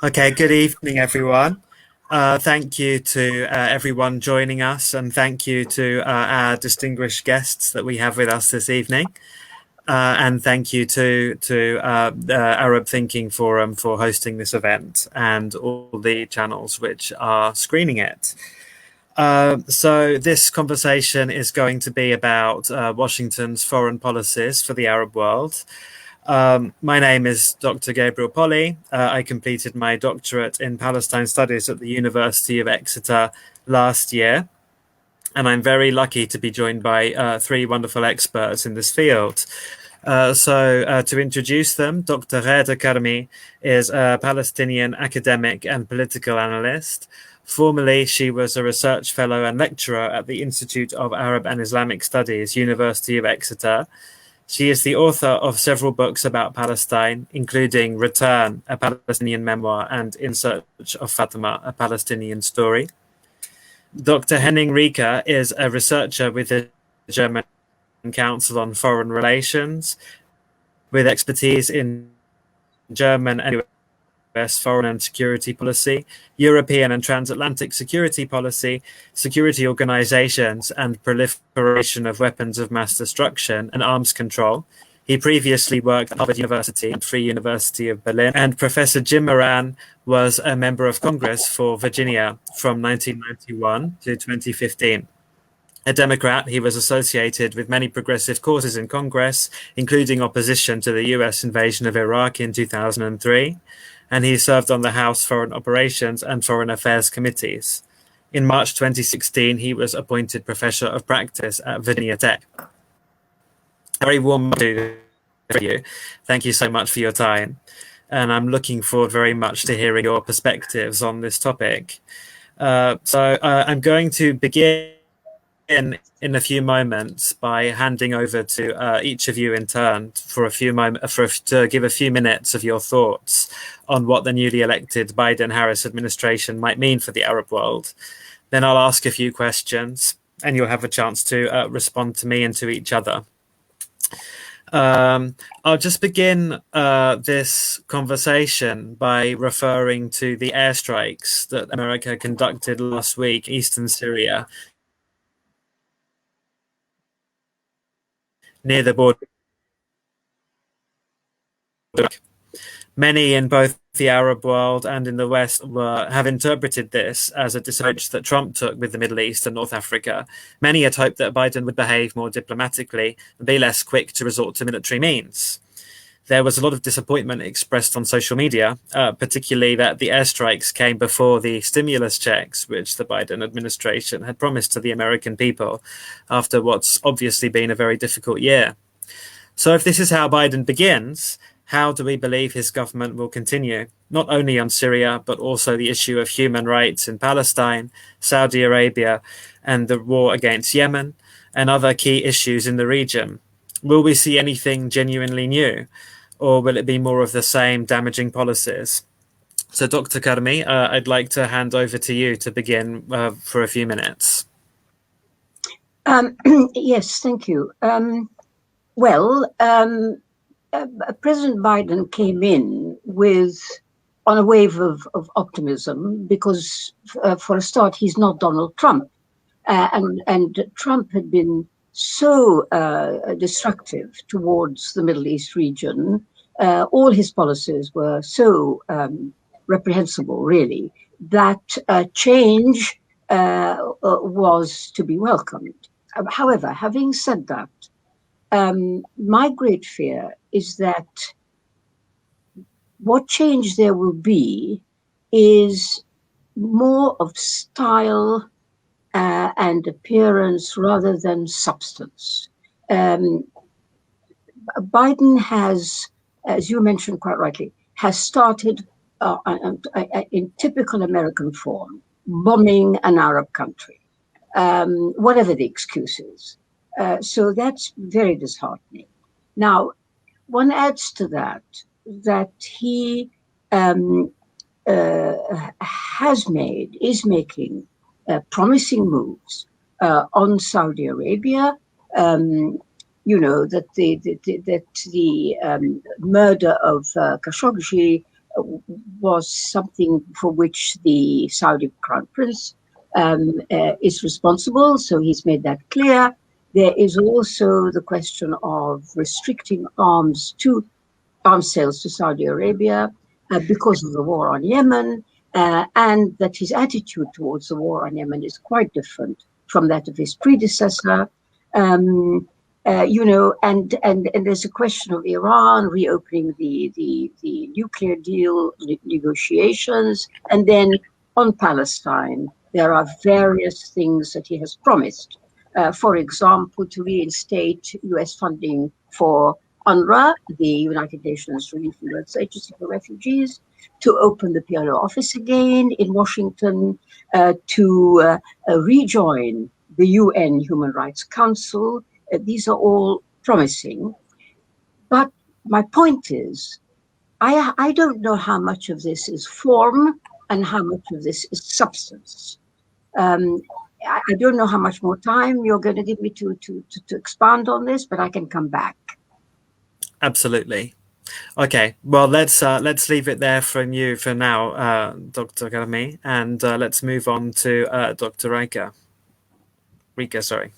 Okay, good evening, everyone. Thank you to everyone joining us, and thank you to our distinguished guests that we have with us this evening. And thank you to the Arab Thinking Forum for hosting this event and all the channels which are screening it. So this conversation is going to be about Washington's foreign policies for the Arab world. My name is Dr. Gabriel Polly. I completed my doctorate in Palestine Studies at the University of Exeter last year. And I'm very lucky to be joined by three wonderful experts in this field. To introduce them, Dr. Reda Karmi is a Palestinian academic and political analyst. Formerly, she was a research fellow and lecturer at the Institute of Arab and Islamic Studies, University of Exeter. She is the author of several books about Palestine, including Return, a Palestinian memoir, and In Search of Fatima, a Palestinian story. Dr. Henning Rieker is a researcher with the German Council on Foreign Relations, with expertise in German and US foreign and security policy, European and transatlantic security policy, security organizations, and proliferation of weapons of mass destruction and arms control. He previously worked at Harvard University and Free University of Berlin, and Professor Jim Moran was a member of Congress for Virginia from 1991 to 2015. A Democrat, he was associated with many progressive causes in Congress, including opposition to the US invasion of Iraq in 2003, and he served on the House Foreign Operations and Foreign Affairs committees. In March 2016, he was appointed Professor of Practice at Virginia Tech. A very warm welcome to you. Thank you so much for your time, and I'm looking forward very much to hearing your perspectives on this topic. I'm going to begin in a few moments by handing over to each of you in turn for a few moments to give a few minutes of your thoughts on what the newly elected Biden-Harris administration might mean for the Arab world. Then I'll ask a few questions, and you'll have a chance to respond to me and to each other. I'll just begin this conversation by referring to the airstrikes that America conducted last week in eastern Syria, near the border. Many in both the Arab world and in the West have interpreted this as a approach that Trump took with the Middle East and North Africa. Many had hoped that Biden would behave more diplomatically and be less quick to resort to military means. There was a lot of disappointment expressed on social media, particularly that the airstrikes came before the stimulus checks, which the Biden administration had promised to the American people after what's obviously been a very difficult year. So if this is how Biden begins, how do we believe his government will continue, not only on Syria, but also the issue of human rights in Palestine, Saudi Arabia, and the war against Yemen, and other key issues in the region? Will we see anything genuinely new, or will it be more of the same damaging policies? So, Dr. Karmi, I'd like to hand over to you to begin for a few minutes. Yes, thank you. President Biden came in on a wave of optimism because, for a start, he's not Donald Trump. And Trump had been so destructive towards the Middle East region. All his policies were so reprehensible, really, that change was to be welcomed. However, having said that, my great fear is that what change there will be is more of style and appearance rather than substance. Biden has, as you mentioned quite rightly, has started in typical American form, bombing an Arab country, whatever the excuse is. So that's very disheartening. Now, one adds to that he is making promising moves on Saudi Arabia. You know that the murder of Khashoggi was something for which the Saudi Crown Prince is responsible, so he's made that clear. There is also the question of restricting arms sales to Saudi Arabia because of the war on Yemen, and that his attitude towards the war on Yemen is quite different from that of his predecessor. And there's a question of Iran reopening the nuclear deal negotiations, and then on Palestine there are various things that he has promised. For example, to reinstate U.S. funding for UNRWA, the United Nations Relief and Works Agency for Refugees, to open the PLO office again in Washington, to rejoin the UN Human Rights Council. These are all promising. But my point is, I don't know how much of this is form and how much of this is substance. I don't know how much more time you're going to give me to expand on this, but I can come back. Absolutely. Okay, well, let's leave it there from you for now, Dr. Karami, and let's move on to Dr. Rika. Sorry.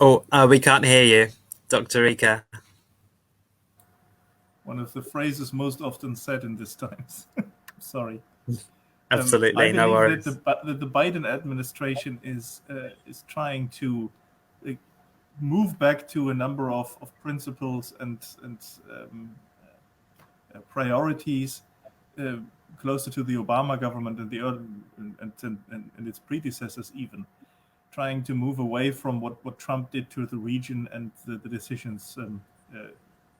Oh, we can't hear you, Dr. Rika. One of the phrases most often said in these times. Sorry. Absolutely, no worries. That the Biden administration is trying to move back to a number of principles and priorities closer to the Obama government and its predecessors, even trying to move away from what Trump did to the region and the decisions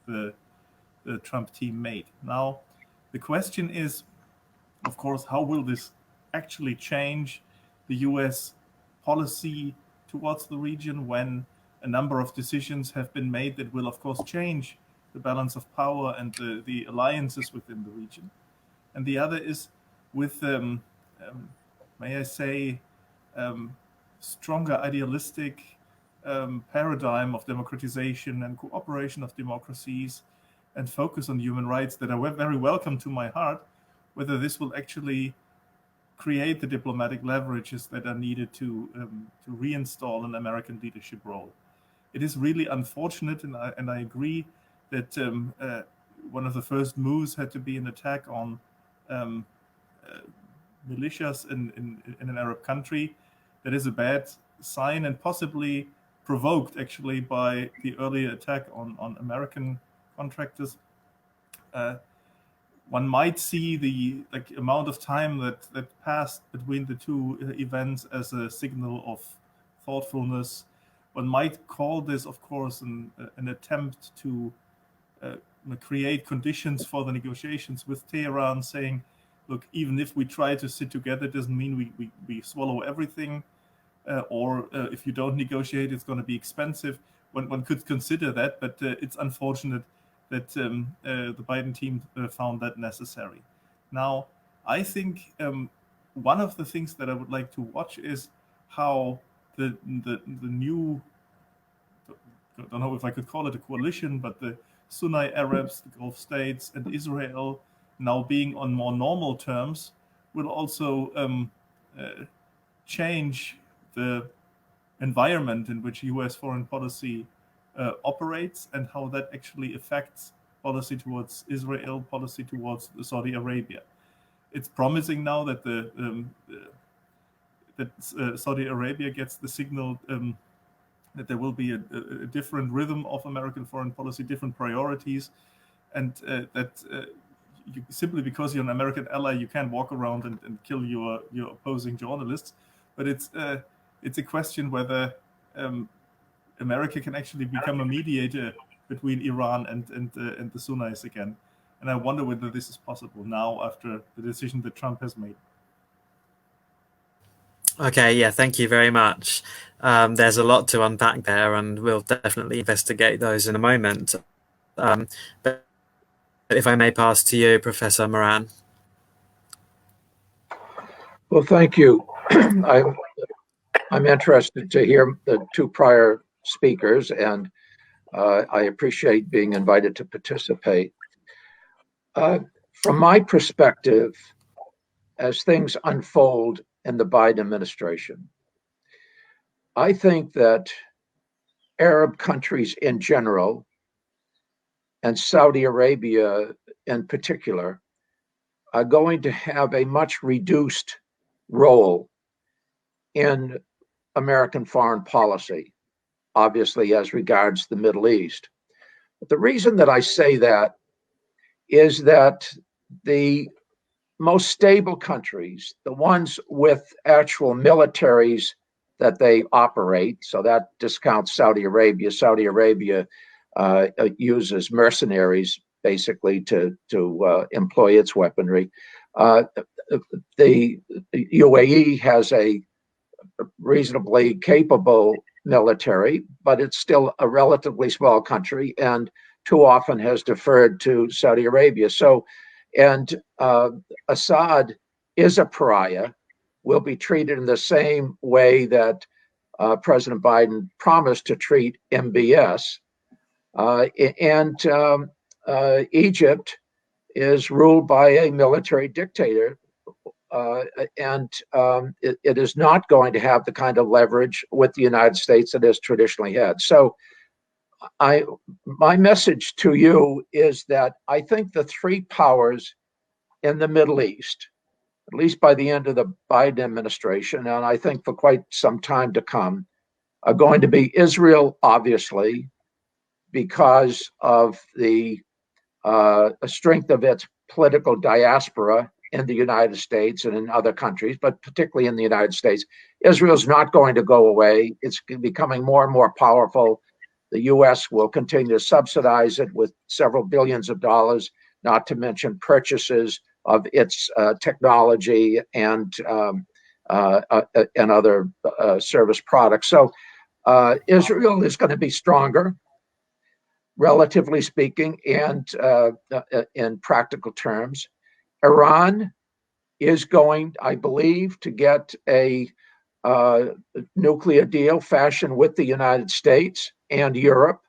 the Trump team made. Now, the question is, of course, how will this actually change the U.S. policy towards the region when a number of decisions have been made that will, of course, change the balance of power and the alliances within the region? And the other is with, may I say, stronger idealistic paradigm of democratization and cooperation of democracies and focus on human rights that are very welcome to my heart, whether this will actually create the diplomatic leverages that are needed to reinstall an American leadership role. It is really unfortunate, and I agree that one of the first moves had to be an attack on militias in an Arab country. That is a bad sign and possibly provoked actually by the earlier attack on American contractors. One might see the amount of time that passed between the two events as a signal of thoughtfulness. One might call this, of course, an attempt to create conditions for the negotiations with Tehran, saying, look, even if we try to sit together, it doesn't mean we swallow everything, or if you don't negotiate, it's going to be expensive. One could consider that, but it's unfortunate that the Biden team found that necessary. Now, I think one of the things that I would like to watch is how the new, I don't know if I could call it a coalition, but the Sunni Arabs, the Gulf states, and Israel now being on more normal terms will also change the environment in which U.S. foreign policy operates and how that actually affects policy towards Israel, policy towards Saudi Arabia. It's promising now that Saudi Arabia gets the signal that there will be a different rhythm of American foreign policy, different priorities, and that simply because you're an American ally, you can't walk around and kill your opposing journalists. But it's a question whether America can actually become a mediator between Iran and the Sunnis again. And I wonder whether this is possible now after the decision that Trump has made. Okay, yeah, thank you very much. There's a lot to unpack there, and we'll definitely investigate those in a moment. But if I may pass to you, Professor Moran. Well, thank you. I'm interested to hear the two prior speakers, and I appreciate being invited to participate. From my perspective, as things unfold in the Biden administration, I think that Arab countries in general, and Saudi Arabia in particular, are going to have a much reduced role in American foreign policy, obviously as regards the Middle East. But the reason that I say that is that the most stable countries, the ones with actual militaries that they operate, so that discounts Saudi Arabia. Saudi Arabia uses mercenaries basically to employ its weaponry. The UAE has a reasonably capable military, but it's still a relatively small country and too often has deferred to Saudi Arabia. So, and Assad is a pariah, will be treated in the same way that President Biden promised to treat MBS. Egypt is ruled by a military dictator, it is not going to have the kind of leverage with the United States that it has traditionally had. So my message to you is that I think the three powers in the Middle East, at least by the end of the Biden administration, and I think for quite some time to come, are going to be Israel, obviously, because of the strength of its political diaspora in the United States and in other countries, but particularly in the United States. Israel's not going to go away. It's becoming more and more powerful. The U.S. will continue to subsidize it with several billions of dollars, not to mention purchases of its technology and other service products. So Israel is going to be stronger, relatively speaking, and in practical terms. Iran is going, I believe, to get a nuclear deal fashioned with the United States and Europe.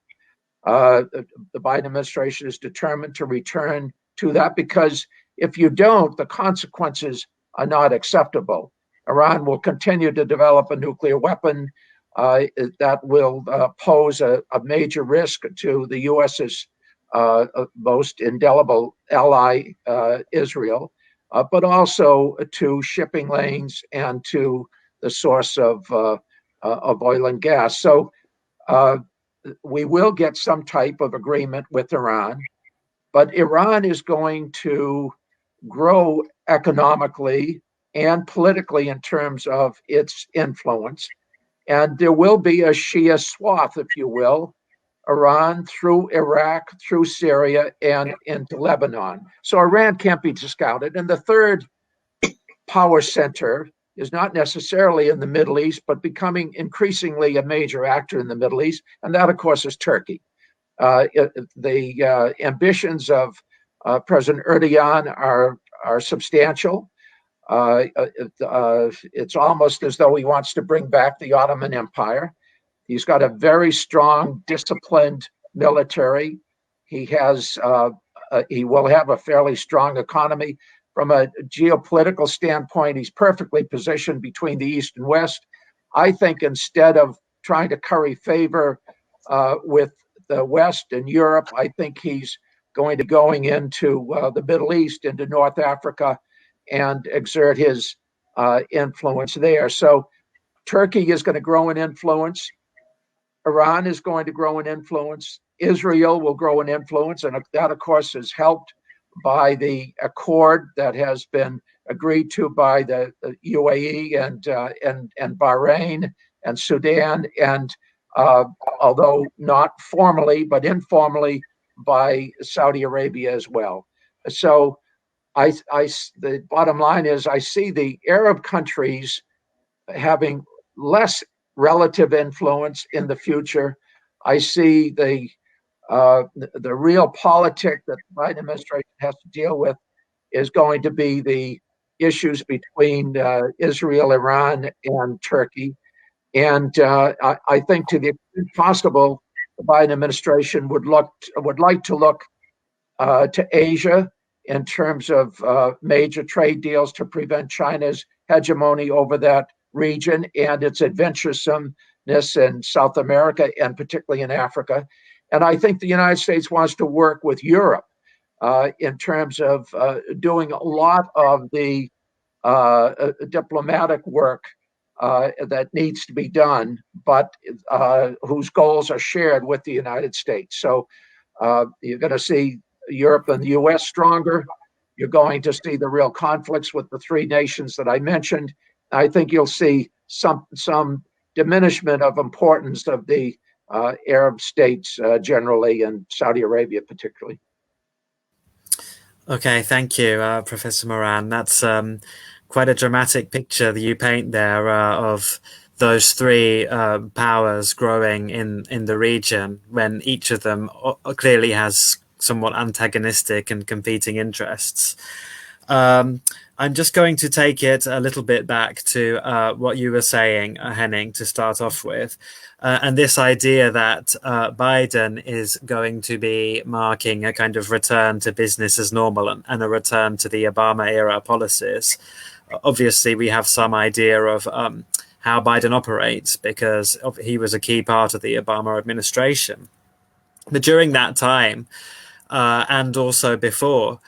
The Biden administration is determined to return to that because if you don't, the consequences are not acceptable. Iran will continue to develop a nuclear weapon that will pose a major risk to the U.S.'s most indelible ally, Israel, but also to shipping lanes and to the source of oil and gas. So we will get some type of agreement with Iran, but Iran is going to grow economically and politically in terms of its influence. And there will be a Shia swath, if you will, Iran through Iraq, through Syria, and into Lebanon. So Iran can't be discounted. And the third power center is not necessarily in the Middle East, but becoming increasingly a major actor in the Middle East. And that, of course, is Turkey. The ambitions of President Erdogan are substantial. It's almost as though he wants to bring back the Ottoman Empire. He's got a very strong, disciplined military. He will have a fairly strong economy. From a geopolitical standpoint, he's perfectly positioned between the East and West. I think instead of trying to curry favor with the West and Europe, I think he's going into the Middle East, into North Africa, and exert his influence there. So Turkey is going to grow in influence. Iran is going to grow in influence. Israel will grow in influence. And that, of course, is helped by the accord that has been agreed to by the UAE and Bahrain and Sudan, and although not formally, but informally by Saudi Arabia as well. So the bottom line is I see the Arab countries having less relative influence in the future. I see the real politic that the Biden administration has to deal with is going to be the issues between Israel, Iran, and Turkey. And I think to the extent possible, the Biden administration would like to look to Asia in terms of major trade deals to prevent China's hegemony over that region and its adventuresomeness in South America and particularly in Africa. And I think the United States wants to work with Europe in terms of doing a lot of the diplomatic work that needs to be done, but whose goals are shared with the United States. So you're going to see Europe and the US stronger. You're going to see the real conflicts with the three nations that I mentioned. I think you'll see some diminishment of importance of the Arab states generally, and Saudi Arabia particularly. Okay, thank you, Professor Moran. That's quite a dramatic picture that you paint there of those three powers growing in the region when each of them clearly has somewhat antagonistic and competing interests. I'm just going to take it a little bit back to what you were saying, Henning, to start off with. And this idea that Biden is going to be marking a kind of return to business as normal and a return to the Obama era policies. Obviously, we have some idea of how Biden operates because he was a key part of the Obama administration. But during that time, and also before,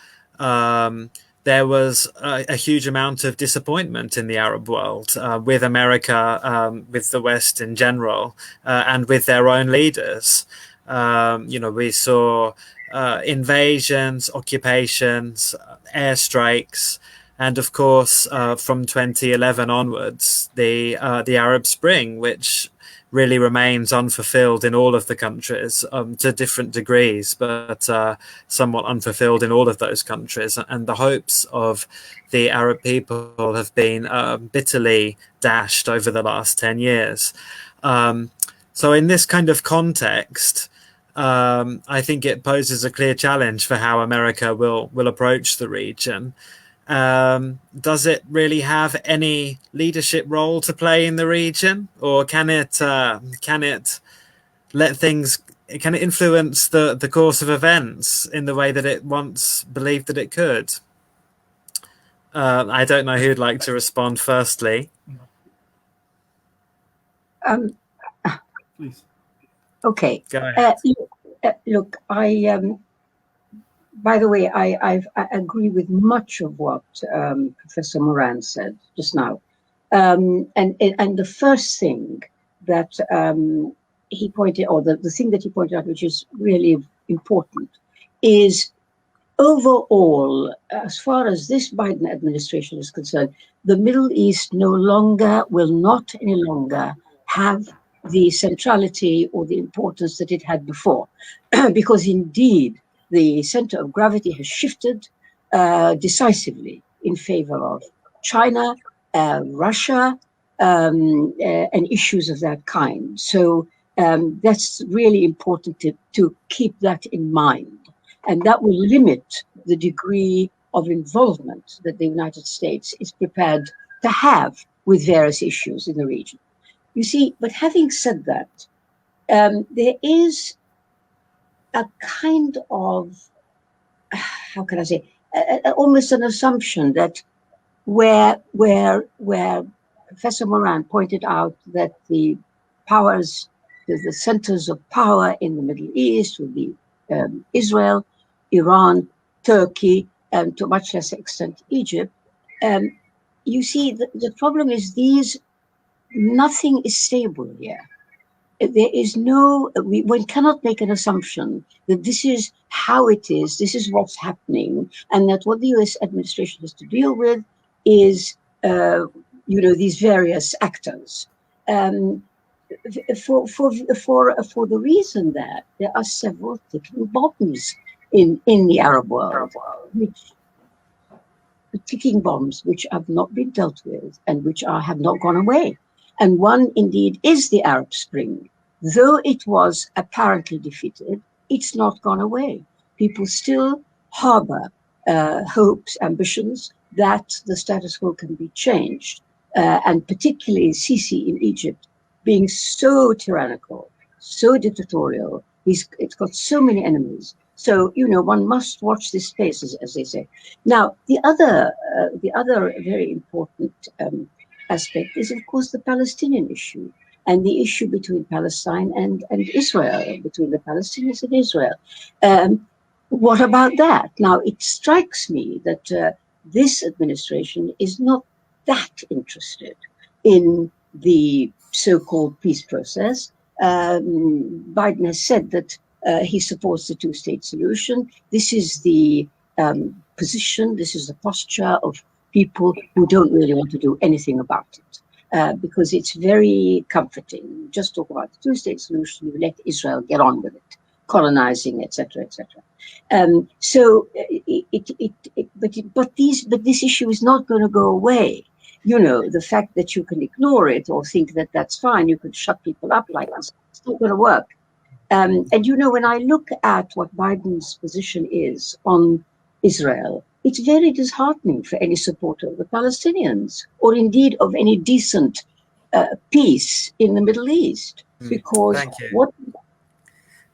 there was a huge amount of disappointment in the Arab world with America, with the West in general, and with their own leaders. We saw invasions, occupations, airstrikes, and of course, from 2011 onwards, the Arab Spring, which really remains unfulfilled in all of the countries to different degrees, but somewhat unfulfilled in all of those countries. And the hopes of the Arab people have been bitterly dashed over the last 10 years. So in this kind of context, I think it poses a clear challenge for how America will approach the region. Does it really have any leadership role to play in the region, or can it influence the course of events in the way that it once believed that it could? I don't know who'd like to respond firstly. Please. Okay. Go ahead. Look, by the way, I agree with much of what Professor Moran said just now. And the first thing that he pointed, or the thing that he pointed out, which is really important, is overall, as far as this Biden administration is concerned, the Middle East will not any longer have the centrality or the importance that it had before, because indeed, the center of gravity has shifted decisively in favor of China, Russia, and issues of that kind. So that's really important to keep that in mind. And that will limit the degree of involvement that the United States is prepared to have with various issues in the region. You see, but having said that, there is a kind of, how can I say, almost an assumption that where Professor Moran pointed out that the powers, the centers of power in the Middle East would be Israel, Iran, Turkey, and to a much lesser extent Egypt. You see, the problem is nothing is stable here. There is one cannot make an assumption that this is how it is, this is what's happening, and that what the US administration has to deal with is, these various actors. For the reason that there are several ticking bombs in the Arab world, ticking bombs which have not been dealt with and which have not gone away. And one indeed is the Arab Spring. Though it was apparently defeated, it's not gone away. People still harbor hopes, ambitions that the status quo can be changed. And particularly Sisi in Egypt being so tyrannical, so dictatorial, It's got so many enemies. So, one must watch this space, as they say. Now, the other very important aspect is, of course, the Palestinian issue and the issue between Palestine and Israel, between the Palestinians and Israel. What about that? Now, it strikes me that this administration is not that interested in the so-called peace process. Biden has said that he supports the two-state solution. This is the position, this is the posture of people who don't really want to do anything about it, because it's very comforting. You just talk about the two-state solution, you let Israel get on with it, colonizing, etc., etc. So, but this issue is not going to go away. The fact that you can ignore it or think that that's fine, you can shut people up like this, it's not going to work. And when I look at what Biden's position is on Israel, it's very disheartening for any supporter of the Palestinians, or indeed of any decent peace in the Middle East. Because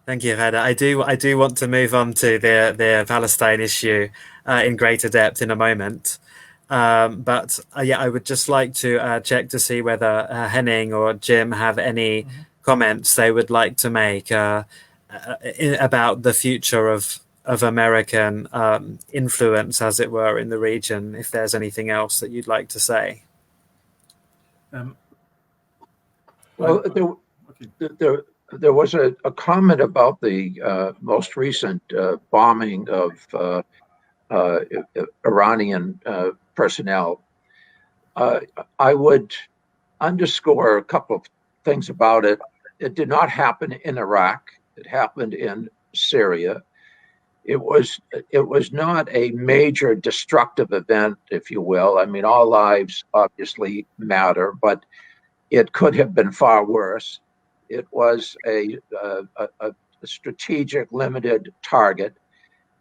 Thank you, Ghada. I do want to move on to the Palestine issue in greater depth in a moment. But I would just like to check to see whether Henning or Jim have any comments they would like to make about the future of American influence, as it were, in the region. If there's anything else that you'd like to say. Well, there was a comment about the most recent bombing of Iranian personnel. I would underscore a couple of things about it. It did not happen in Iraq. It happened in Syria. It was not a major destructive event, if you will. I mean, all lives obviously matter, but it could have been far worse. It was a strategic, limited target.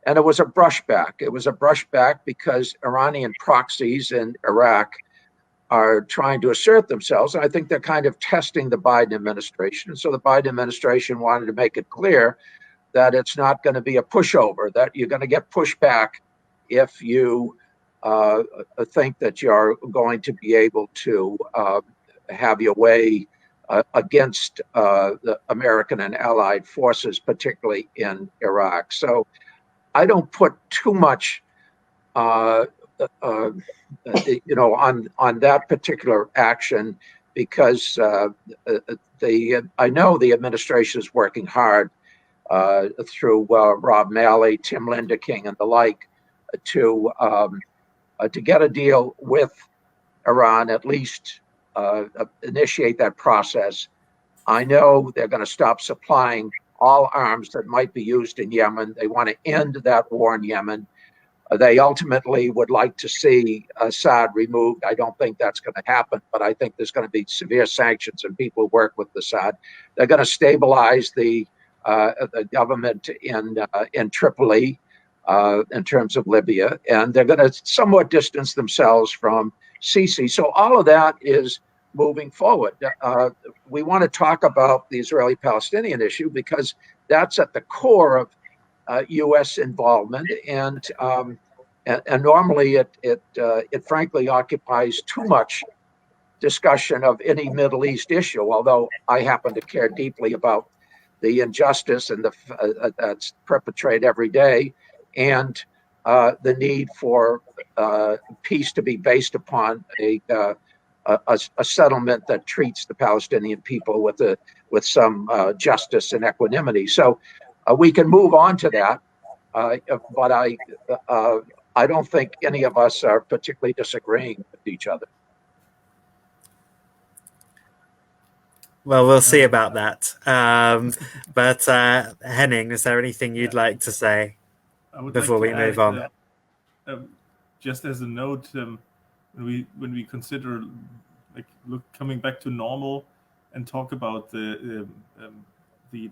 And it was a brushback. It was a brushback because Iranian proxies in Iraq are trying to assert themselves. And I think they're kind of testing the Biden administration. So the Biden administration wanted to make it clear that it's not going to be a pushover, that you're going to get pushback if you think that you're going to be able to have your way against the American and allied forces, particularly in Iraq. So I don't put too much, on that particular action, because I know the administration is working hard through Rob Malley, Tim Lindeking, and the like to get a deal with Iran, at least initiate that process. I know they're going to stop supplying all arms that might be used in Yemen. They want to end that war in Yemen. They ultimately would like to see Assad removed. I don't think that's going to happen, but I think there's going to be severe sanctions and people who work with Assad. They're going to stabilize the government in Tripoli in terms of Libya, and they're going to somewhat distance themselves from Sisi. So all of that is moving forward. We want to talk about the Israeli-Palestinian issue because that's at the core of U.S. involvement, and normally it frankly occupies too much discussion of any Middle East issue. Although I happen to care deeply about the injustice and that's perpetrated every day, and the need for peace to be based upon a settlement that treats the Palestinian people with some justice and equanimity. So we can move on to that, but I don't think any of us are particularly disagreeing with each other. Well, we'll see about that. But Henning, is there anything you'd like to say before we move on? Just as a note, when we consider coming back to normal and talk about the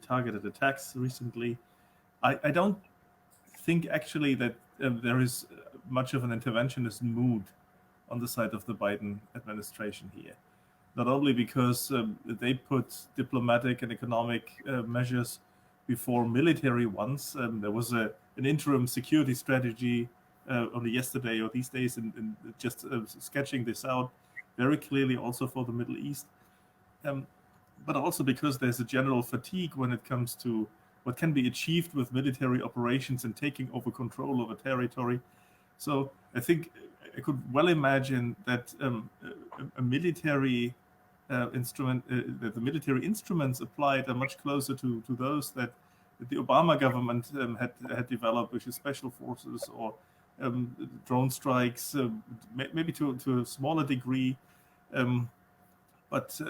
targeted attacks recently, I don't think actually that there is much of an interventionist mood on the side of the Biden administration here. Not only because they put diplomatic and economic measures before military ones. There was an interim security strategy only yesterday or these days, and just sketching this out very clearly also for the Middle East. But also because there's a general fatigue when it comes to what can be achieved with military operations and taking over control of a territory. So I think I could well imagine that a military instrument, that the military instruments applied are much closer to those that the Obama government had developed, which is special forces or drone strikes, maybe to a smaller degree. But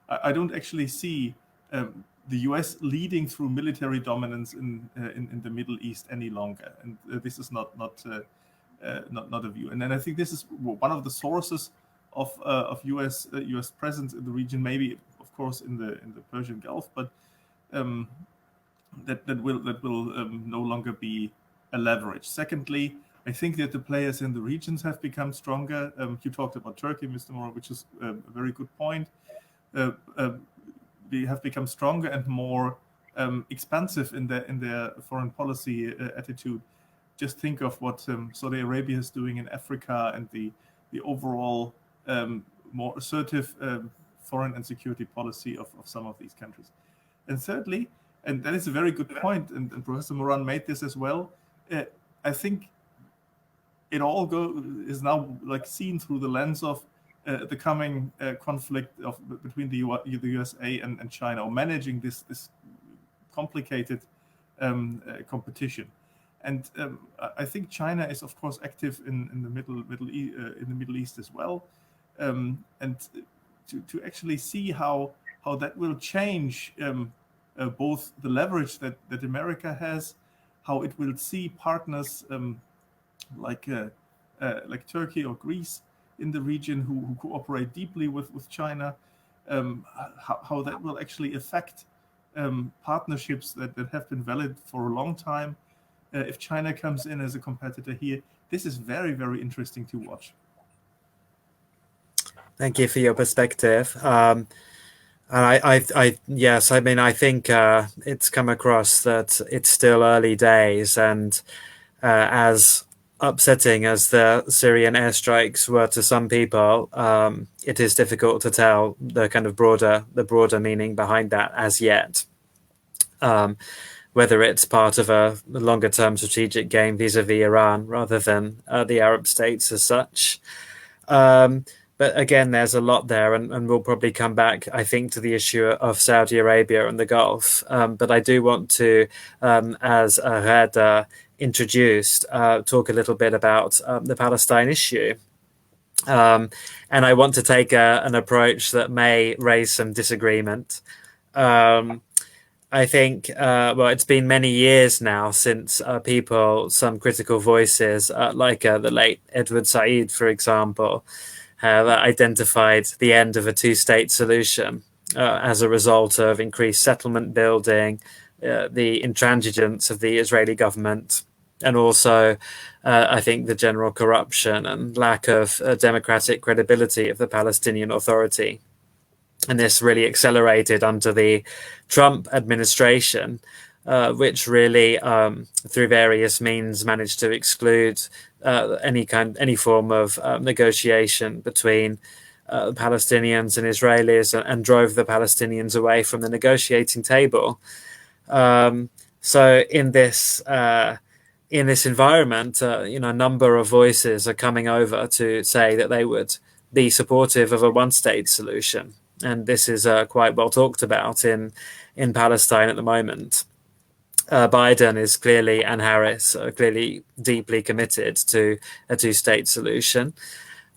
I don't actually see the U.S. leading through military dominance in the Middle East any longer, and this is not a view. And then I think this is one of the sources of U.S. presence in the region. Maybe, of course, in the Persian Gulf, but that will no longer be a leverage. Secondly, I think that the players in the regions have become stronger. You talked about Turkey, Mr. Moore, which is a very good point. They have become stronger and more expansive in their foreign policy attitude. Just think of what Saudi Arabia is doing in Africa and the overall more assertive foreign and security policy of some of these countries. And thirdly, and that is a very good point, and Professor Moran made this as well, I think it all is now like seen through the lens of the coming conflict between the USA and China, or managing this complicated competition. And I think China is, of course, active in the Middle East as well, and to actually see how that will change both the leverage that America has, how it will see partners like Turkey or Greece in the region who cooperate deeply with China, how that will actually affect partnerships that have been valid for a long time. If China comes in as a competitor here, this is very, very interesting to watch. Thank you for your perspective. And yes, I mean, I think it's come across that it's still early days, and as upsetting as the Syrian airstrikes were to some people, it is difficult to tell the kind of broader meaning behind that as yet. Whether it's part of a longer-term strategic game vis-a-vis Iran rather than the Arab states as such. But again, there's a lot there, and we'll probably come back, I think, to the issue of Saudi Arabia and the Gulf. But I do want to, as Ghada introduced, talk a little bit about the Palestine issue. And I want to take an approach that may raise some disagreement. I think, well, it's been many years now since some critical voices, like the late Edward Said, for example, have identified the end of a two-state solution as a result of increased settlement building, the intransigence of the Israeli government, and also, I think, the general corruption and lack of democratic credibility of the Palestinian Authority. And this really accelerated under the Trump administration, which really, through various means, managed to exclude any form of negotiation between Palestinians and Israelis, and drove the Palestinians away from the negotiating table. So in this environment, a number of voices are coming over to say that they would be supportive of a one-state solution. And this is quite well talked about in Palestine at the moment. Biden is clearly, and Harris are clearly deeply committed to a two-state solution.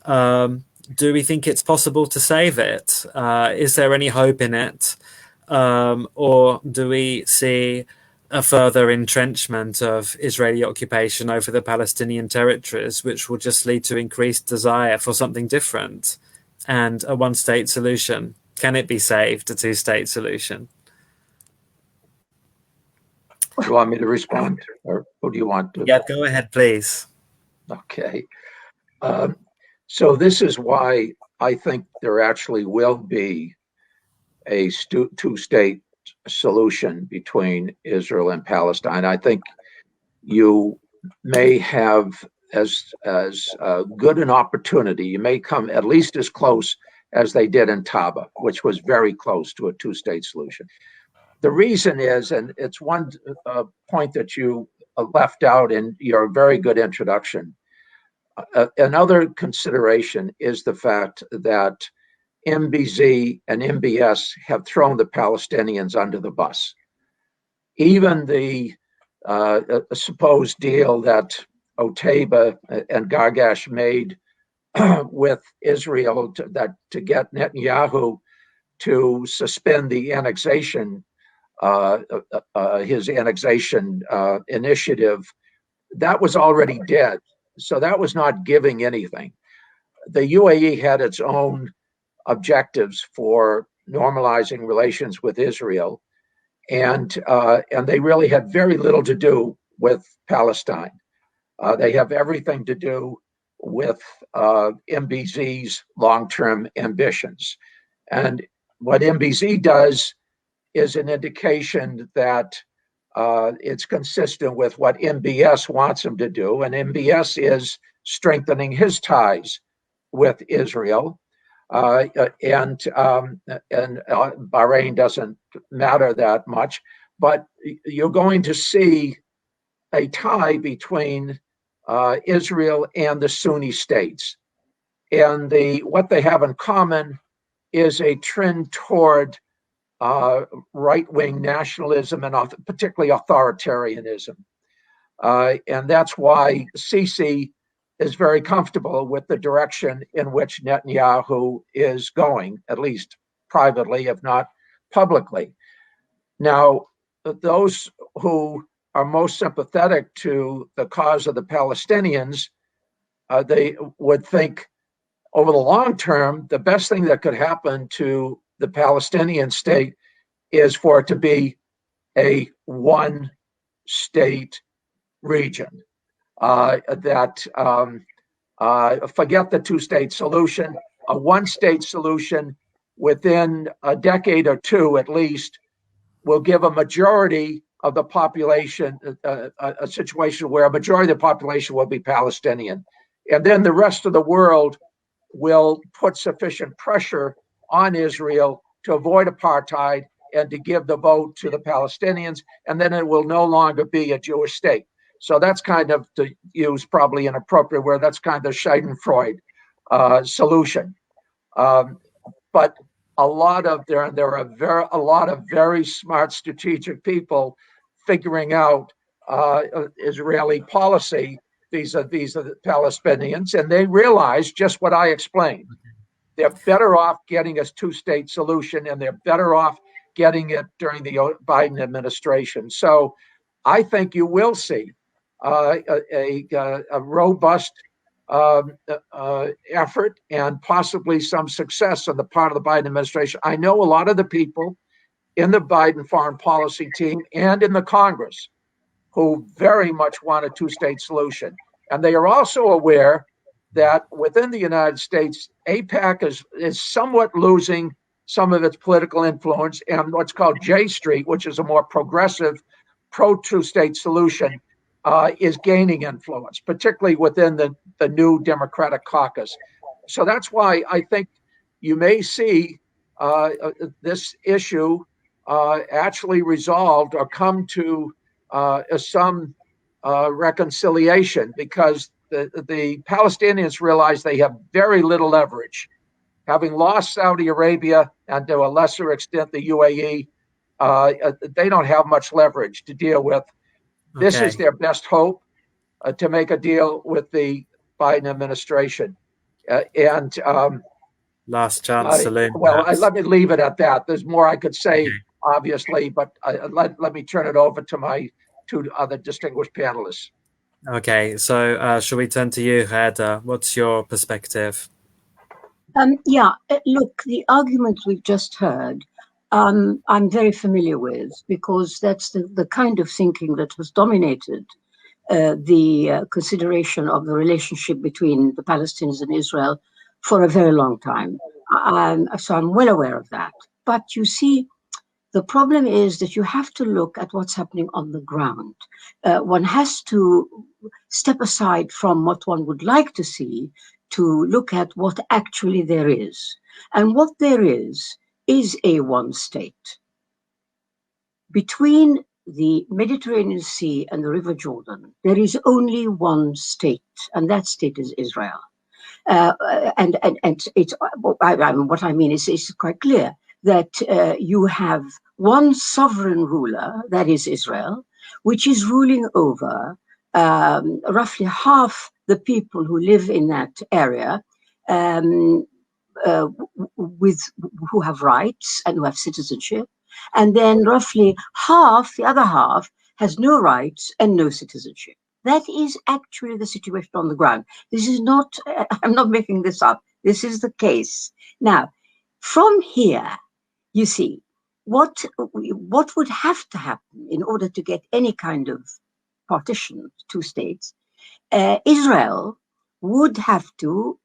Do we think it's possible to save it? Is there any hope in it? Or do we see a further entrenchment of Israeli occupation over the Palestinian territories, which will just lead to increased desire for something different and a one-state solution? Can it be saved, a two-state solution? Do you want me to respond, or who do you want to? Yeah, go ahead, please. Okay. So this is why I think there actually will be a two-state solution between Israel and Palestine. I think you may have as good an opportunity. You may come at least as close as they did in Taba, which was very close to a two-state solution. The reason is, and it's one point that you left out in your very good introduction, another consideration is the fact that MBZ and MBS have thrown the Palestinians under the bus. Even the supposed deal that Otaiba and Gargash made with Israel to get Netanyahu to suspend the annexation, his annexation initiative, that was already dead. So that was not giving anything. The UAE had its own objectives for normalizing relations with Israel, and they really had very little to do with Palestine. They have everything to do with MBZ's long-term ambitions. And what MBZ does is an indication that it's consistent with what MBS wants him to do. And MBS is strengthening his ties with Israel. And Bahrain doesn't matter that much. But you're going to see a tie between Israel and the Sunni states. And what they have in common is a trend toward right-wing nationalism and particularly authoritarianism. And that's why Sisi is very comfortable with the direction in which Netanyahu is going, at least privately, if not publicly. Now, those who are most sympathetic to the cause of the Palestinians, they would think over the long term, the best thing that could happen to the Palestinian state is for it to be a one-state region. Forget the two-state solution. A one-state solution within a decade or two, at least, will give a majority of the population a situation where a majority of the population will be Palestinian, and then the rest of the world will put sufficient pressure on Israel to avoid apartheid and to give the vote to the Palestinians, and then it will no longer be a Jewish state. So that's kind of, to use probably an appropriate word, that's kind of Schadenfreude solution. But there are a lot of very smart strategic people figuring out Israeli policy vis-a-vis the Palestinians, and they realize just what I explained. They're better off getting a two-state solution, and they're better off getting it during the Biden administration. So I think you will see a robust effort and possibly some success on the part of the Biden administration. I know a lot of the people in the Biden foreign policy team and in the Congress who very much want a two-state solution. And they are also aware that within the United States, AIPAC is somewhat losing some of its political influence, and what's called J Street, which is a more progressive pro-two-state solution, is gaining influence, particularly within the new Democratic caucus. So that's why I think you may see this issue actually resolved or come to some reconciliation, because the Palestinians realize they have very little leverage. Having lost Saudi Arabia and to a lesser extent the UAE, they don't have much leverage to deal with. Okay. This is their best hope to make a deal with the Biden administration. Last chance saloon. Let me leave it at that. There's more I could say, obviously, but let me turn it over to my two other distinguished panelists. Okay, so shall we turn to you, Ghada? What's your perspective? Look, the arguments we've just heard, I'm very familiar with, because that's the kind of thinking that has dominated the consideration of the relationship between the Palestinians and Israel for a very long time. So I'm well aware of that. But you see, The problem is that you have to look at what's happening on the ground. One has to step aside from what one would like to see to look at what actually there is. And what there is a one state. Between the Mediterranean Sea and the River Jordan, there is only one state, and that state is Israel. And it's what I mean is quite clear that you have one sovereign ruler, that is Israel, which is ruling over roughly half the people who live in that area, who have rights and who have citizenship, and then roughly half, the other half, has no rights and no citizenship. That is actually the situation on the ground. This is not, I'm not making this up. This is the case. Now, from here, you see, what would have to happen in order to get any kind of partition, two states, Israel would have to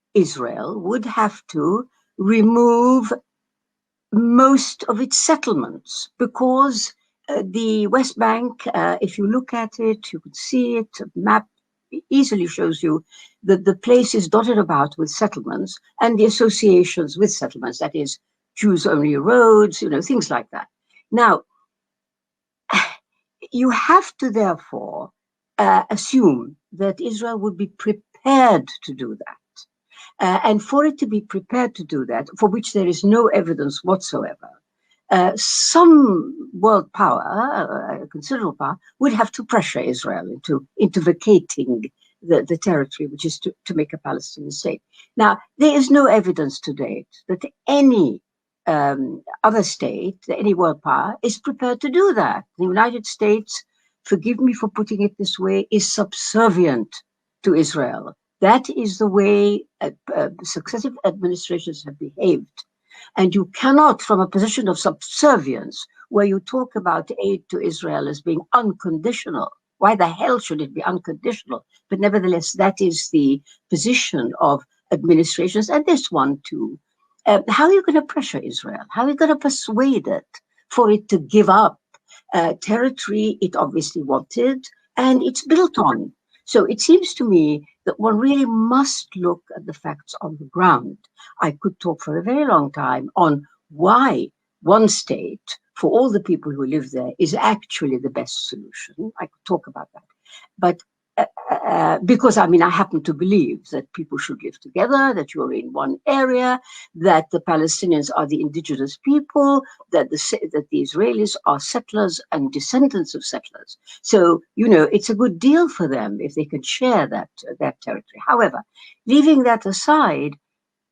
remove most of its settlements, because the West Bank, if you look at it, you could see it, a map easily shows you that the place is dotted about with settlements and the associations with settlements, that is, Jews-only roads, things like that. Now, you have to therefore assume that Israel would be prepared to do that. And for it to be prepared to do that, for which there is no evidence whatsoever, some world power, a considerable power, would have to pressure Israel into vacating the territory, which is to make a Palestinian state. Now, there is no evidence to date that any other state, any world power, is prepared to do that. The United States, forgive me for putting it this way, is subservient to Israel. That is the way successive administrations have behaved. And you cannot, from a position of subservience, where you talk about aid to Israel as being unconditional, why the hell should it be unconditional? But nevertheless, that is the position of administrations, and this one too. How are you going to pressure Israel? How are you going to persuade it for it to give up territory it obviously wanted and it's built on? So it seems to me that one really must look at the facts on the ground. I could talk for a very long time on why one state, for all the people who live there, is actually the best solution. I could talk about that. But because, I happen to believe that people should live together, that you're in one area, that the Palestinians are the indigenous people, that the Israelis are settlers and descendants of settlers. So, it's a good deal for them if they can share that territory. However, leaving that aside,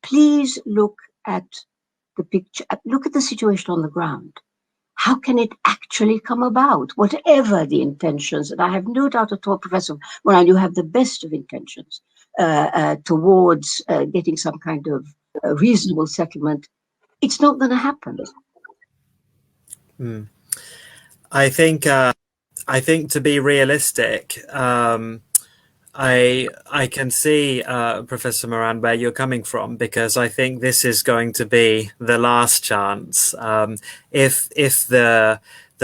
please look at the picture, look at the situation on the ground. How can it actually come about, whatever the intentions? And I have no doubt at all, Professor Moran, you have the best of intentions towards getting some kind of reasonable settlement. It's not going to happen. I think to be realistic, I can see, Professor Moran, where you're coming from, because I think this is going to be the last chance. If the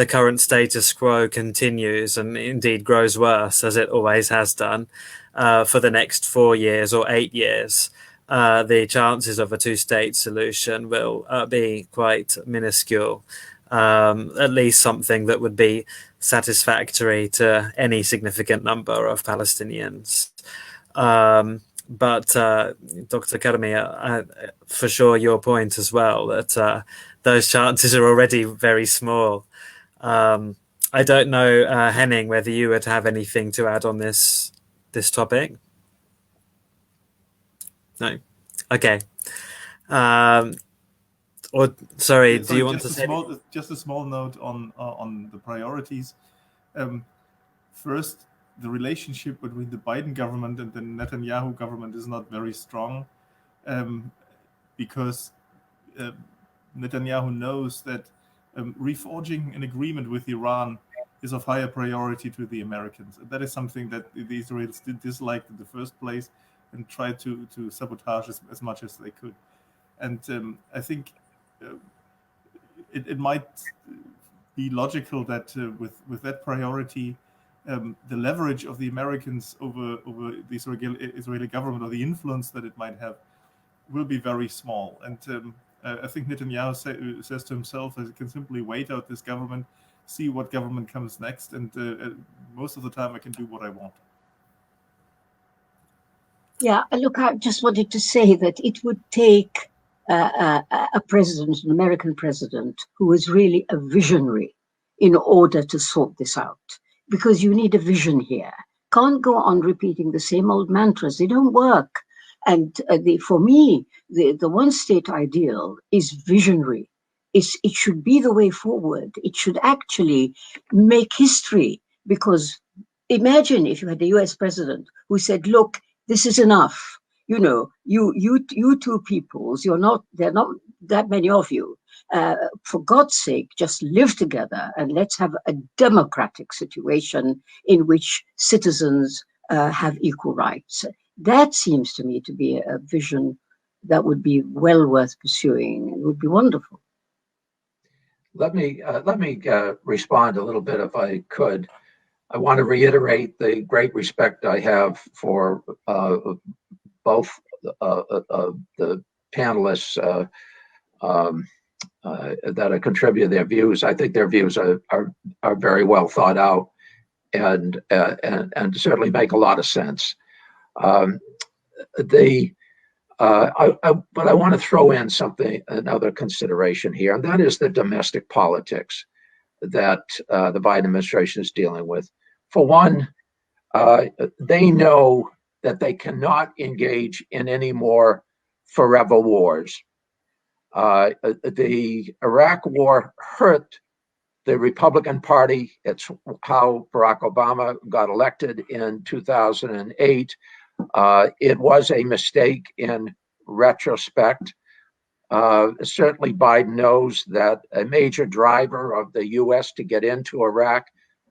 current status quo continues and indeed grows worse, as it always has done, for the next 4 years or 8 years, the chances of a two-state solution will be quite minuscule. At least something that would be satisfactory to any significant number of Palestinians. But Dr. Karmi, for sure your point as well, that those chances are already very small. I don't know, Henning, whether you would have anything to add on this topic? No? Okay. Or sorry, do you want to say just a small note on the priorities? First, the relationship between the Biden government and the Netanyahu government is not very strong, because Netanyahu knows that reforging an agreement with Iran is of higher priority to the Americans. And that is something that the Israelis did dislike in the first place and tried to sabotage as much as they could. And I think it might be logical that with that priority, the leverage of the Americans over the Israeli government, or the influence that it might have, will be very small. And I think Netanyahu says to himself that he can simply wait out this government, see what government comes next, and most of the time I can do what I want. Yeah, look, I just wanted to say that it would take a president, an American president, who is really a visionary in order to sort this out, because you need a vision here. Can't go on repeating the same old mantras. They don't work. And for me, the one-state ideal is visionary. It should be the way forward. It should actually make history, because imagine if you had a US president who said, look, this is enough. You know, you two peoples, there are not that many of you. For God's sake, just live together and let's have a democratic situation in which citizens have equal rights. That seems to me to be a vision that would be well worth pursuing and would be wonderful. Let me respond a little bit, if I could. I want to reiterate the great respect I have for both the panelists that have contributed their views. I think their views are very well thought out and certainly make a lot of sense. But I want to throw in another consideration here, and that is the domestic politics that the Biden administration is dealing with. For one, they know that they cannot engage in any more forever wars. The Iraq war hurt the Republican Party. It's how Barack Obama got elected in 2008. It was a mistake in retrospect. Certainly Biden knows that a major driver of the U.S. to get into Iraq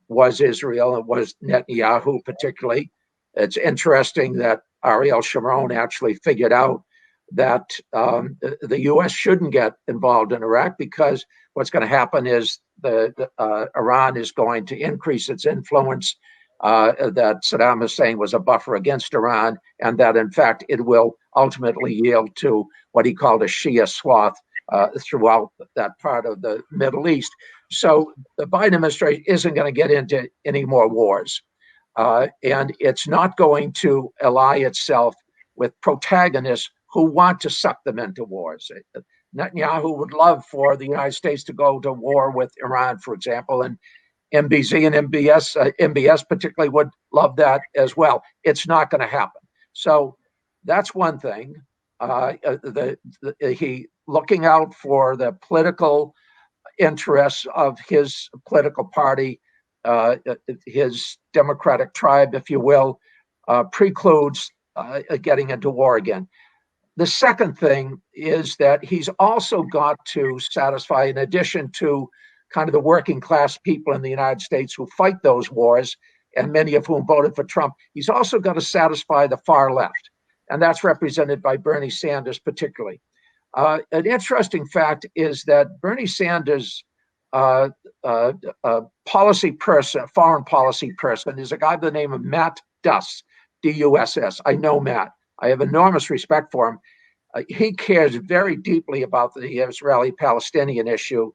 was Israel, and was Netanyahu particularly. It's interesting that Ariel Sharon actually figured out that the U.S. shouldn't get involved in Iraq, because what's going to happen is Iran is going to increase its influence, that Saddam Hussein was a buffer against Iran, and that in fact it will ultimately yield to what he called a Shia swath throughout that part of the Middle East. So the Biden administration isn't going to get into any more wars. And it's not going to ally itself with protagonists who want to suck them into wars. Netanyahu would love for the United States to go to war with Iran, for example, and MBZ and MBS particularly would love that as well. It's not going to happen. So that's one thing. He looking out for the political interests of his political party, his Democratic tribe, if you will, precludes getting into war again. The second thing is that he's also got to satisfy, in addition to kind of the working class people in the United States who fight those wars, and many of whom voted for Trump, he's also got to satisfy the far left. And that's represented by Bernie Sanders particularly. An interesting fact is that Bernie Sanders' policy person, foreign policy person, is a guy by the name of Matt Duss, D-U-S-S. I know Matt. I have enormous respect for him. He cares very deeply about the Israeli-Palestinian issue.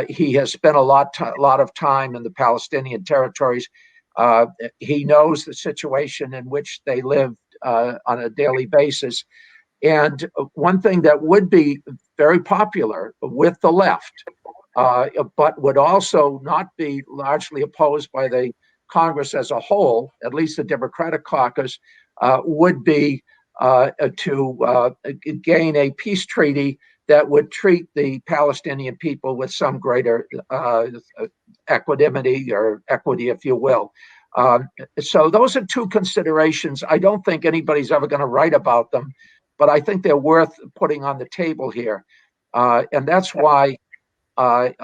He has spent a lot of time in the Palestinian territories. He knows the situation in which they live on a daily basis. And one thing that would be very popular with the left, but would also not be largely opposed by the Congress as a whole, at least the Democratic caucus, would be to gain a peace treaty that would treat the Palestinian people with some greater equanimity or equity, if you will. So those are two considerations. I don't think anybody's ever going to write about them, but I think they're worth putting on the table here. And that's why I'm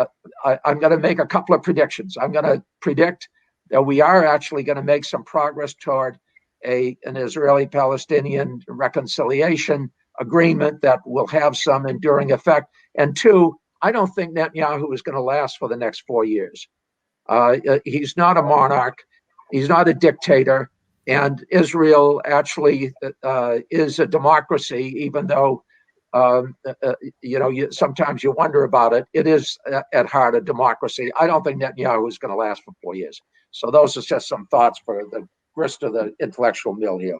going to make a couple of predictions. I'm going to predict that we are actually going to make some progress toward an Israeli-Palestinian reconciliation agreement that will have some enduring effect. And two, I don't think Netanyahu is going to last for the next 4 years. He's not a monarch. He's not a dictator. And Israel actually is a democracy, even though, sometimes you wonder about it. It is at heart a democracy. I don't think Netanyahu is going to last for 4 years. So those are just some thoughts for the rest of the intellectual mill here.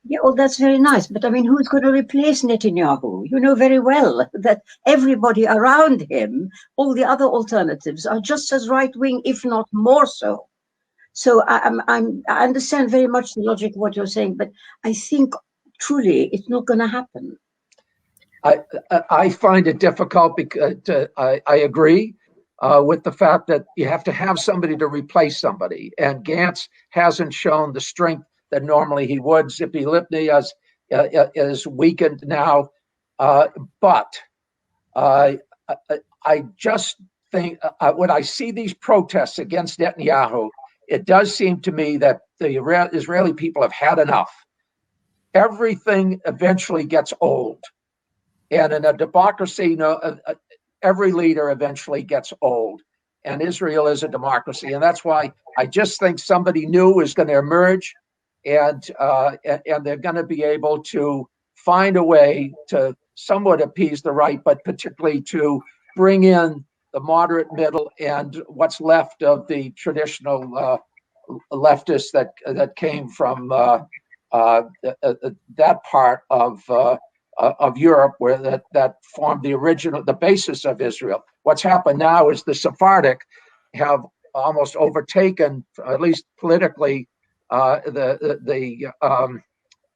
Yeah, well, that's very nice. But I mean, who's going to replace Netanyahu? You know very well that everybody around him, all the other alternatives, are just as right-wing, if not more so. So I understand very much the logic of what you're saying, but I think truly it's not going to happen. I find it difficult because I agree with the fact that you have to have somebody to replace somebody, and Gantz hasn't shown the strength that normally he would. Zippy Lipny is weakened now, but I just think when I see these protests against Netanyahu, it does seem to me that the Israeli people have had enough. Everything eventually gets old. And in a democracy, every leader eventually gets old. And Israel is a democracy. And that's why I just think somebody new is going to emerge, and they're going to be able to find a way to somewhat appease the right, but particularly to bring in the moderate middle and what's left of the traditional leftists that came from that part of Europe, where that formed the basis of Israel. What's happened now is the Sephardic have almost overtaken, at least politically, the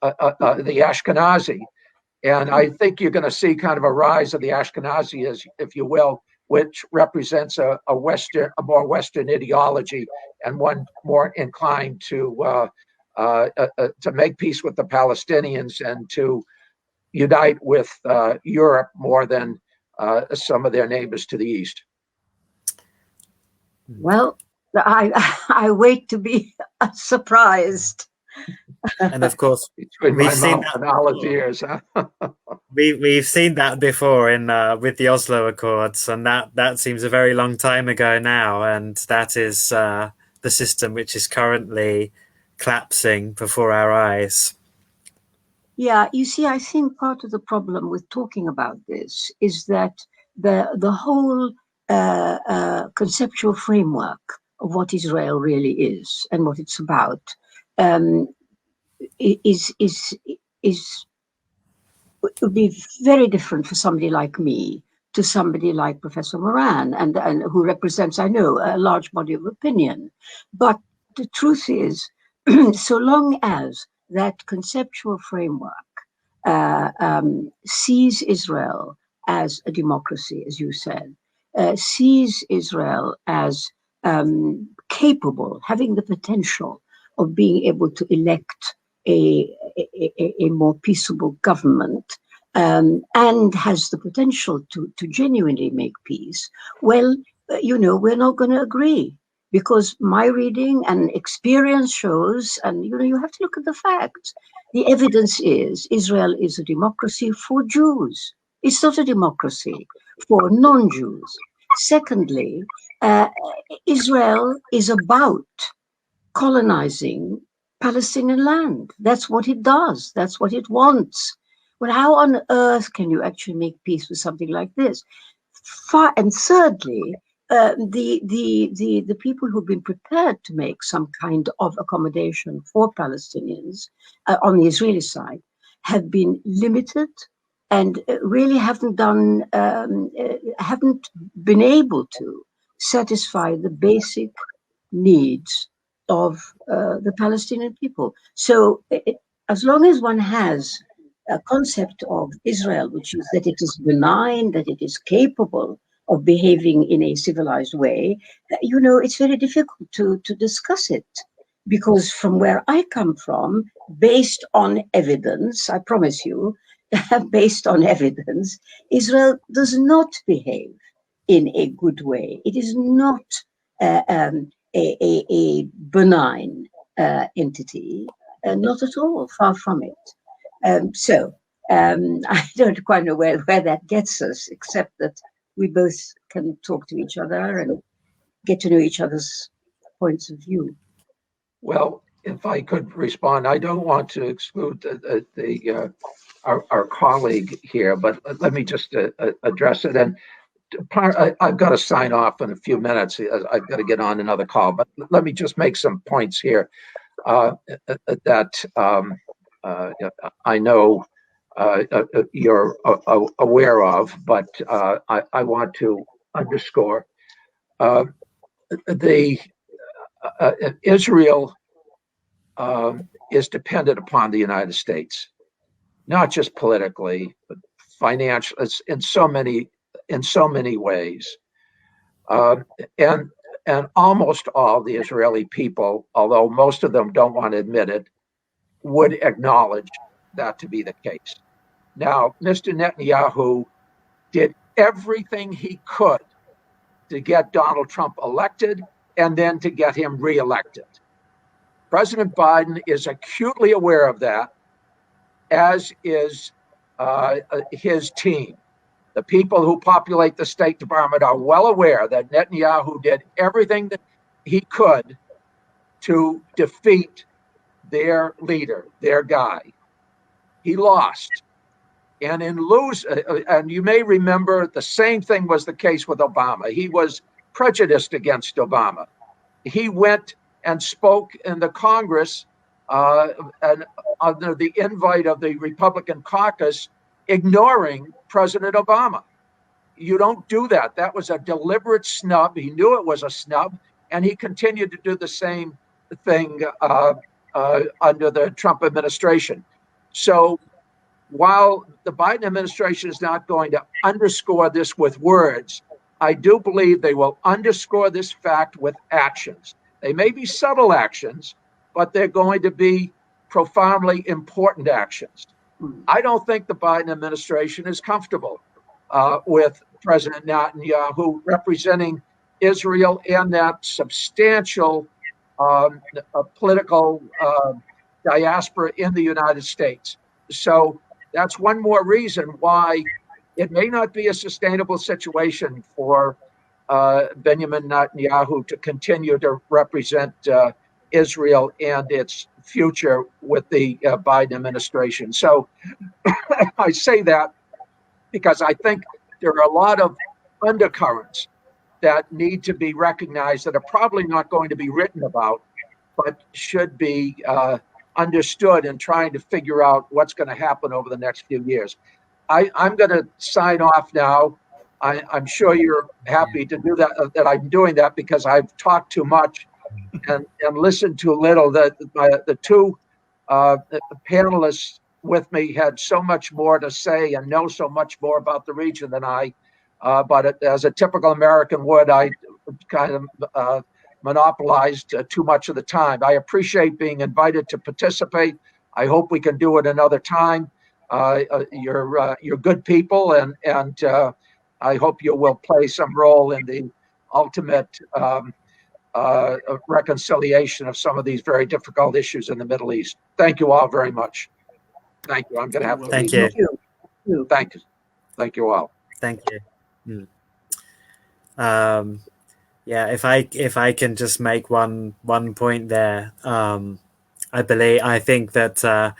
Ashkenazi, and I think you're going to see kind of a rise of the Ashkenazi, if you will, which represents a more Western ideology, and one more inclined to make peace with the Palestinians and to unite with Europe more than some of their neighbors to the east. Well, I wait to be surprised. And of course, we've seen that. We've seen that before in with the Oslo Accords, and that seems a very long time ago now, and that is the system which is currently collapsing before our eyes. Yeah, you see, I think part of the problem with talking about this is that the whole conceptual framework of what Israel really is and what it's about would be very different for somebody like me to somebody like Professor Moran, and who represents, I know, a large body of opinion. But the truth is, so long as that conceptual framework sees Israel as a democracy, as you said, sees Israel as capable, having the potential of being able to elect a more peaceable government, and has the potential to genuinely make peace, well, we're not going to agree, because my reading and experience shows, and you have to look at the facts. The evidence is Israel is a democracy for Jews. It's not a democracy for non-Jews. Secondly, Israel is about colonizing Palestinian land. That's what it does. That's what it wants. Well, how on earth can you actually make peace with something like this? And thirdly, the people who've been prepared to make some kind of accommodation for Palestinians on the Israeli side have been limited, and really haven't been able to satisfy the basic needs of the Palestinian people. So as long as one has a concept of Israel, which is that it is benign, that it is capable of behaving in a civilized way, it's very difficult to discuss it. Because from where I come from, based on evidence, I promise you, based on evidence, Israel does not behave in a good way. It is not a benign entity, not at all, far from it. So I don't quite know where that gets us, except that we both can talk to each other and get to know each other's points of view. Well, if I could respond, I don't want to exclude our colleague here, but let me just address it. And I've got to sign off in a few minutes. I've got to get on another call, but let me just make some points here that I know you're aware of, but I want to underscore. Israel is dependent upon the United States, not just politically, but financially, in so many ways. And almost all the Israeli people, although most of them don't want to admit it, would acknowledge that to be the case. Now, Mr. Netanyahu did everything he could to get Donald Trump elected and then to get him reelected. President Biden is acutely aware of that, as is his team. The people who populate the State Department are well aware that Netanyahu did everything that he could to defeat their leader, their guy. He lost. And and you may remember the same thing was the case with Obama. He was prejudiced against Obama. He went and spoke in the Congress and under the invite of the Republican caucus, ignoring President Obama. You don't do that. That was a deliberate snub. He knew it was a snub, and he continued to do the same thing under the Trump administration. So while the Biden administration is not going to underscore this with words, I do believe they will underscore this fact with actions. They may be subtle actions, but they're going to be profoundly important actions. I don't think the Biden administration is comfortable with President Netanyahu representing Israel and that substantial political diaspora in the United States. So that's one more reason why it may not be a sustainable situation for Benjamin Netanyahu to continue to represent Israel and its future with the Biden administration. So I say that because I think there are a lot of undercurrents that need to be recognized that are probably not going to be written about, but should be understood in trying to figure out what's going to happen over the next few years. I'm going to sign off now. I'm sure you're happy to do that I'm doing that because I've talked too much and listened too little. The two panelists with me had so much more to say and know so much more about the region than I. But as a typical American would, I kind of monopolized too much of the time. I appreciate being invited to participate. I hope we can do it another time. You're good people, and I hope you will play some role in the ultimate reconciliation of some of these very difficult issues in the Middle East. Thank you all very much. Thank you. I'm going to have to Thank leave. you. Thank you. Thank you all. Thank you. Yeah, if I can just make one point there, I think that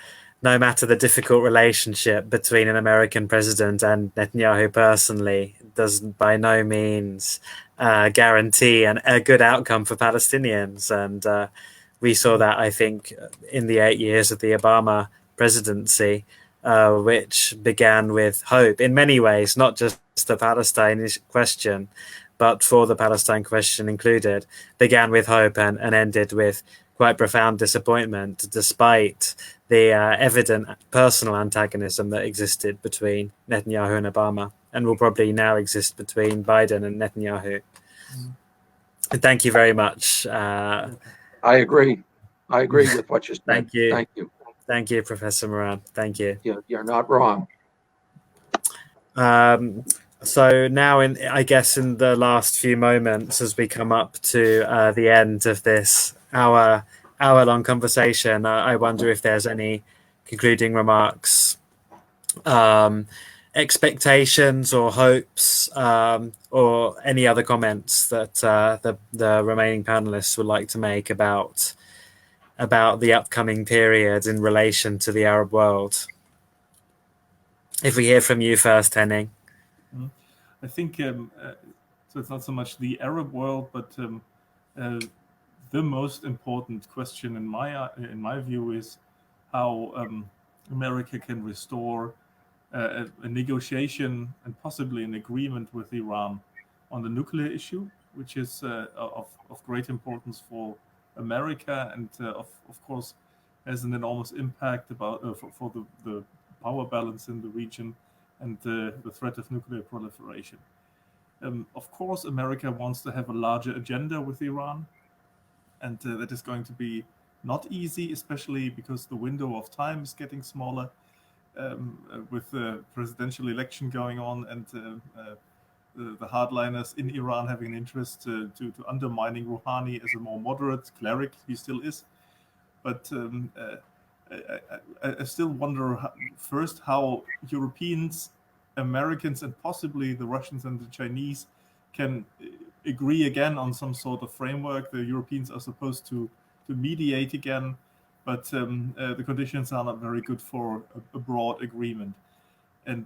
no matter the difficult relationship between an American president and Netanyahu personally, does by no means guarantee a good outcome for Palestinians. And we saw that, I think, in the 8 years of the Obama presidency, which began with hope in many ways, not just the Palestine question, but for the Palestine question included, began with hope and ended with quite profound disappointment, despite the evident personal antagonism that existed between Netanyahu and Obama, and will probably now exist between Biden and Netanyahu. Thank you very much. I agree. I agree with what you said. Thank you. Thank you. Thank you, Professor Moran. Thank you. You're not wrong. So now, in the last few moments, as we come up to the end of this hour-long conversation, I wonder if there's any concluding remarks. expectations or hopes, or any other comments that the remaining panelists would like to make about the upcoming period in relation to the Arab world? If we hear from you first, Henning. I think so. It's not so much the Arab world, but the most important question in my view is how America can restore a negotiation and possibly an agreement with Iran on the nuclear issue, which is of great importance for America, and of course has an enormous impact for the power balance in the region and the threat of nuclear proliferation. Of course, America wants to have a larger agenda with Iran, and that is going to be not easy, especially because the window of time is getting smaller with the presidential election going on, and the hardliners in Iran having an interest to undermining Rouhani as a more moderate cleric. He still is. But I still wonder first how Europeans, Americans, and possibly the Russians and the Chinese can agree again on some sort of framework. The Europeans are supposed to mediate again, but the conditions are not very good for a broad agreement. And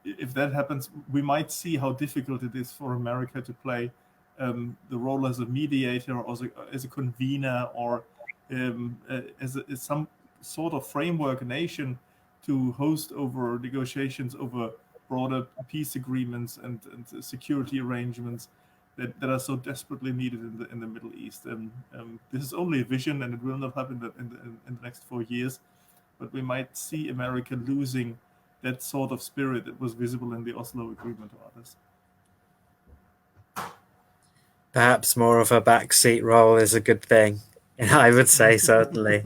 if that happens, we might see how difficult it is for America to play the role as a mediator, or as a convener, or as some sort of framework nation to host over negotiations over broader peace agreements and security arrangements that are so desperately needed in the Middle East. This is only a vision, and it will not happen in the next 4 years. But we might see America losing that sort of spirit that was visible in the Oslo Agreement or others. Perhaps more of a backseat role is a good thing. I would say, certainly.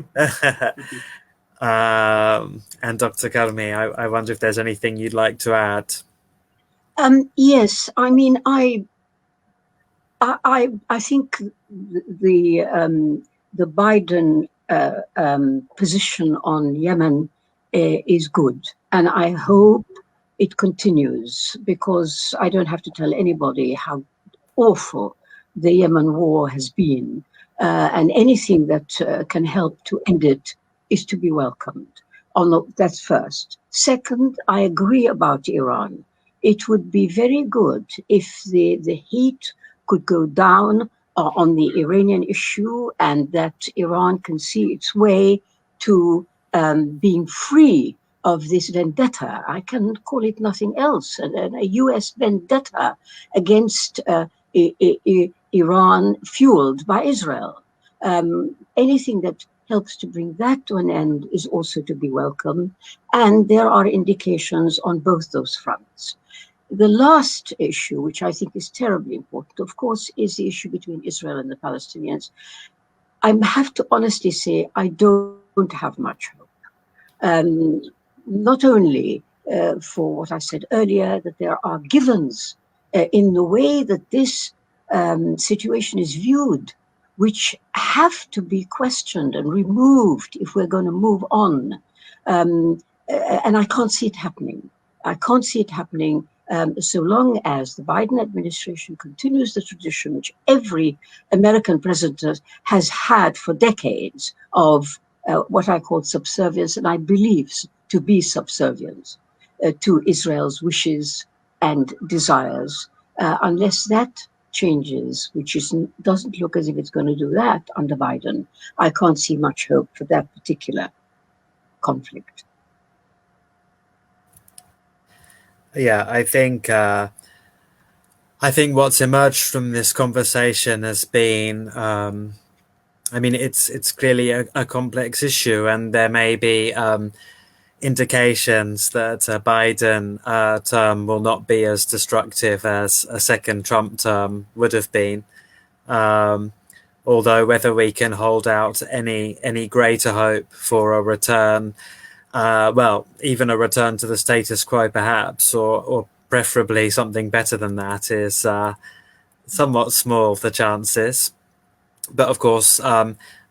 And Dr. Karmi, I wonder if there's anything you'd like to add. Yes, I mean, I think the Biden position on Yemen is good, and I hope it continues, because I don't have to tell anybody how awful the Yemen war has been, and anything that can help to end it is to be welcomed. That's first. Second, I agree about Iran. It would be very good if the heat could go down on the Iranian issue, and that Iran can see its way to being free of this vendetta. I can call it nothing else, a US vendetta against Iran fueled by Israel. Anything that helps to bring that to an end is also to be welcome, and there are indications on both those fronts. The last issue, which I think is terribly important, of course, is the issue between Israel and the Palestinians. I have to honestly say I don't have much hope. Not only for what I said earlier, that there are givens in the way that this situation is viewed, which have to be questioned and removed if we're going to move on. And I can't see it happening. I can't see it happening so long as the Biden administration continues the tradition which every American president has had for decades of what I call subservience, and I believe to be subservience to Israel's wishes and desires. Unless that changes, which doesn't look as if it's going to do that under Biden, I can't see much hope for that particular conflict. Yeah, I think what's emerged from this conversation has been, I mean, it's clearly a complex issue, and there may be indications that a Biden term will not be as destructive as a second Trump term would have been. Although whether we can hold out any greater hope for a return, well, even a return to the status quo, perhaps, or preferably something better than that, is somewhat small, the chances. But of course,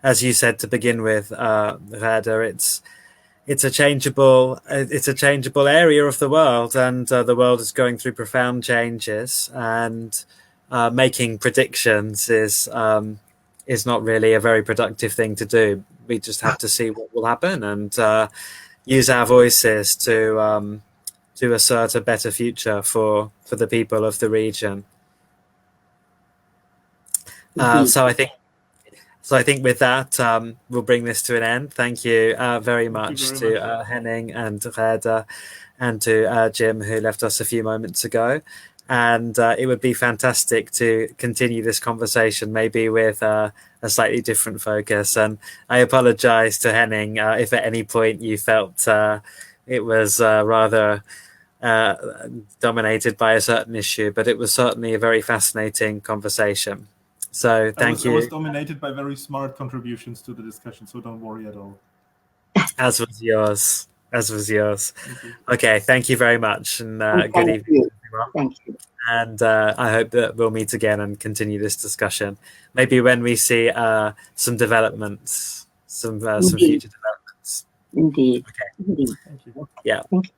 as you said to begin with, Rada, it's a changeable area of the world, and the world is going through profound changes, and making predictions is not really a very productive thing to do. We just have to see what will happen and use our voices to assert a better future for the people of the region. So I think with that, we'll bring this to an end. Thank you very much to Henning and Gerda, and to Jim, who left us a few moments ago. And it would be fantastic to continue this conversation, maybe with a slightly different focus. And I apologize to Henning if at any point you felt it was rather dominated by a certain issue, but it was certainly a very fascinating conversation. So thank you. I was dominated by very smart contributions to the discussion, so don't worry at all. As was yours. Okay, thank you very much, and good evening, everyone. Thank you. And I hope that we'll meet again and continue this discussion. Maybe when we see some developments, some future developments. Indeed. Okay. Indeed. Thank you. Yeah. Thank you.